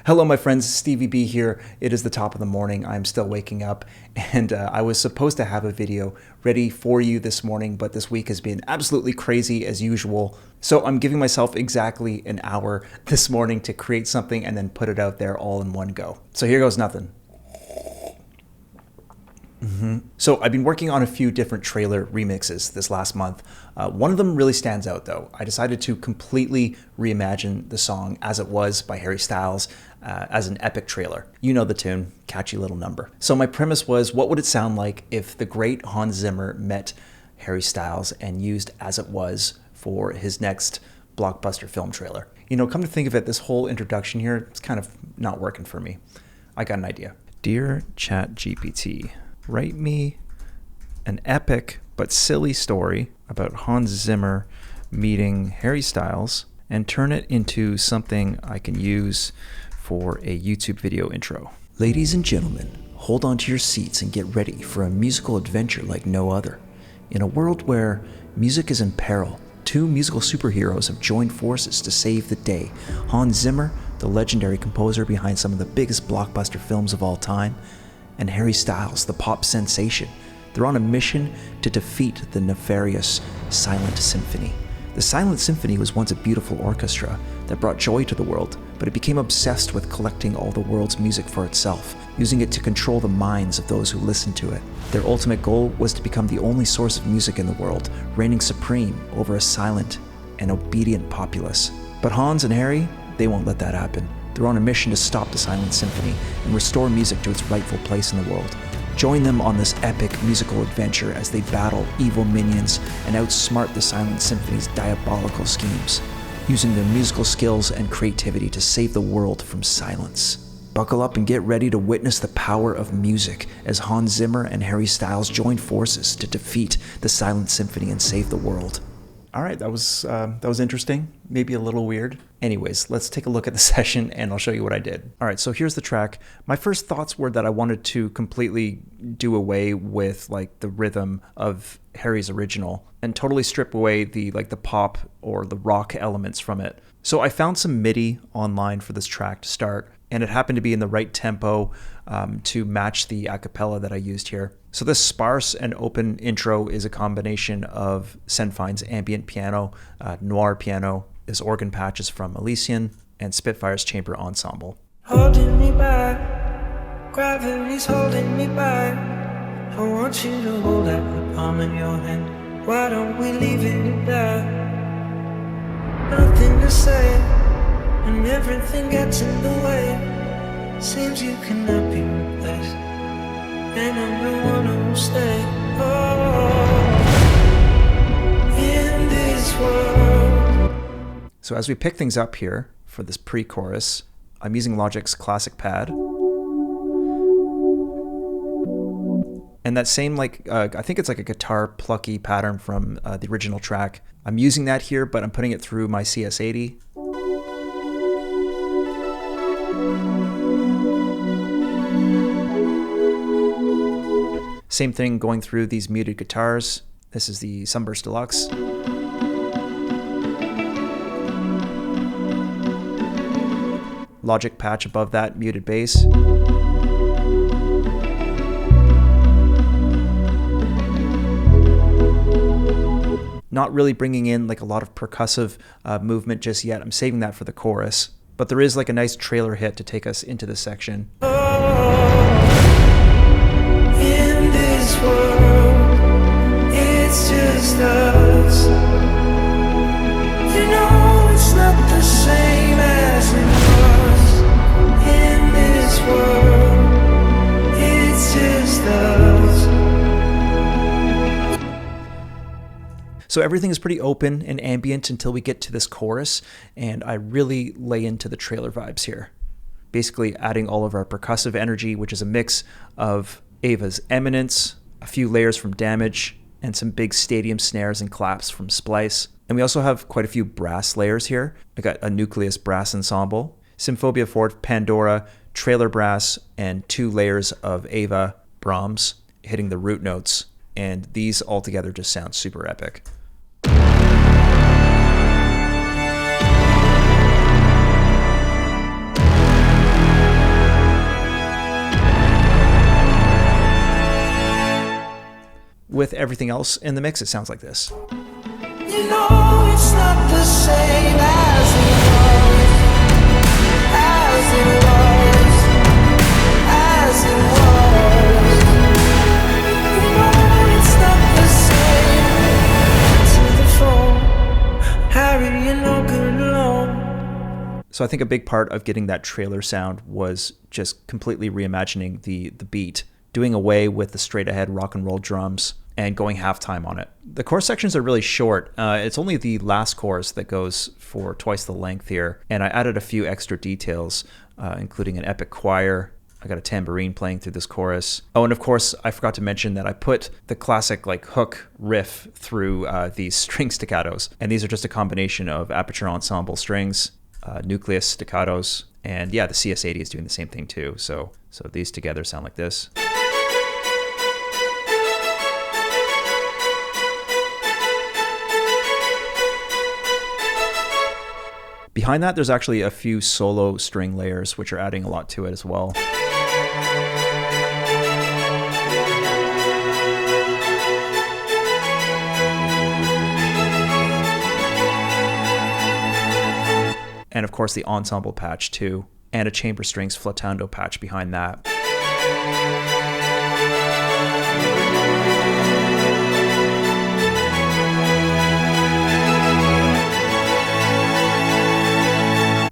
Hello, my friends. Stevie B here. It is the top of the morning. I'm still waking up, and I was supposed to have a video ready for you this morning, but this week has been absolutely crazy as usual. So I'm giving myself exactly an hour this morning to create something and then put it out there all in one go. So here goes nothing. So I've been working on a few different trailer remixes this last month. One of them really stands out though. I decided to completely reimagine the song As It Was by Harry Styles as an epic trailer. You know the tune, catchy little number. So my premise was, what would it sound like if the great Hans Zimmer met Harry Styles and used As It Was for his next blockbuster film trailer? You know, come to think of it, this whole introduction here, it's kind of not working for me. I got an idea. Dear Chat GPT, write me an epic but silly story about Hans Zimmer meeting Harry Styles and turn it into something I can use for a YouTube video intro. Ladies and gentlemen, hold on to your seats and get ready for a musical adventure like no other. In a world where music is in peril, two musical superheroes have joined forces to save the day. Hans Zimmer, the legendary composer behind some of the biggest blockbuster films of all time, and Harry Styles, the pop sensation. They're on a mission to defeat the nefarious Silent Symphony. The Silent Symphony was once a beautiful orchestra that brought joy to the world, but it became obsessed with collecting all the world's music for itself, using it to control the minds of those who listened to it. Their ultimate goal was to become the only source of music in the world, reigning supreme over a silent and obedient populace. But Hans and Harry, they won't let that happen. They're on a mission to stop the Silent Symphony and restore music to its rightful place in the world. Join them on this epic musical adventure as they battle evil minions and outsmart the Silent Symphony's diabolical schemes, using their musical skills and creativity to save the world from silence. Buckle up and get ready to witness the power of music as Hans Zimmer and Harry Styles join forces to defeat the Silent Symphony and save the world. All right, that was interesting, maybe a little weird. Anyways, let's take a look at the session and I'll show you what I did. All right, so here's the track. My first thoughts were that I wanted to completely do away with like the rhythm of Harry's original and totally strip away the pop or the rock elements from it. So I found some MIDI online for this track to start, and it happened to be in the right tempo to match the a cappella that I used here. So this sparse and open intro is a combination of Senfine's ambient piano, noir piano, his organ patches from Elysian, and Spitfire's chamber ensemble. Holding me back, gravity's holding me back. I want you to hold out the palm of your hand. Why don't we leave it at that? Nothing to say, and everything gets in the way. Seems you cannot be replaced, and I'm the one who will stay. Oh, in this world. So as we pick things up here for this pre-chorus, I'm using Logic's classic pad. And that same I think it's like a guitar plucky pattern from the original track. I'm using that here, but I'm putting it through my CS80. Same thing going through these muted guitars. This is the Sunburst Deluxe. Logic patch above that, muted bass. Not really bringing in like a lot of percussive movement just yet. I'm saving that for the chorus. But there is like a nice trailer hit to take us into this section. In this world, it's just us. You know it's not the same as it was. In this world, it's just us. So everything is pretty open and ambient until we get to this chorus, and I really lay into the trailer vibes here. Basically adding all of our percussive energy, which is a mix of Ava's Eminence, a few layers from Damage, and some big stadium snares and claps from Splice. And we also have quite a few brass layers here. I got a Nucleus brass ensemble, Symphonia 4, Pandora, trailer brass, and 2 layers of Ava Brahms hitting the root notes. And these all together just sound super epic. with everything else in the mix, it sounds like this. You know it's not the same as it was, as it was, as it was. You know it's not the same. To the phone, Harry, you're no good alone. So I think a big part of getting that trailer sound was just completely reimagining the beat, doing away with the straight ahead rock and roll drums and going halftime on it. The chorus sections are really short. It's only the last chorus that goes for twice the length here. And I added a few extra details, including an epic choir. I got a tambourine playing through this chorus. Oh, and of course, I forgot to mention that I put the classic like hook riff through these string staccatos. And these are just a combination of aperture ensemble strings, nucleus staccatos, and yeah, the CS80 is doing the same thing too. So these together sound like this. Behind that, there's actually a few solo string layers, which are adding a lot to it as well. And of course, the ensemble patch too, and a chamber strings flautando patch behind that.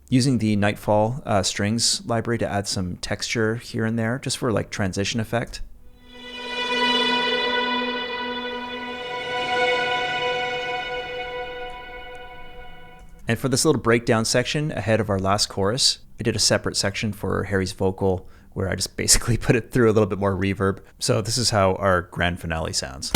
Using the Nightfall strings library to add some texture here and there, just for like transition effect. And for this little breakdown section ahead of our last chorus, I did a separate section for Harry's vocal where I just basically put it through a little bit more reverb. So this is how our grand finale sounds.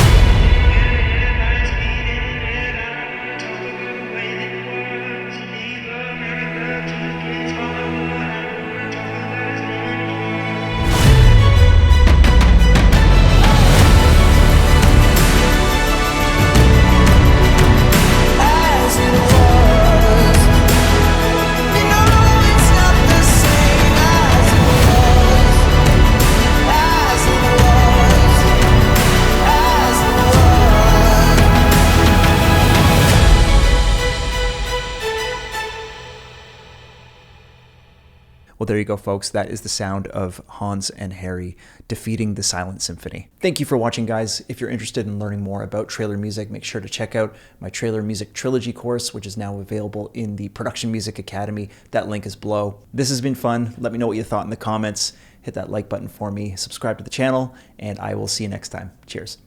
Well, there you go, folks. That is the sound of Hans and Harry defeating the Silent Symphony. Thank you for watching, guys. If you're interested in learning more about trailer music, make sure to check out my Trailer Music Trilogy course, which is now available in the Production Music Academy. That link is below. This has been fun. Let me know what you thought in the comments. Hit that like button for me, subscribe to the channel, and I will see you next time. Cheers.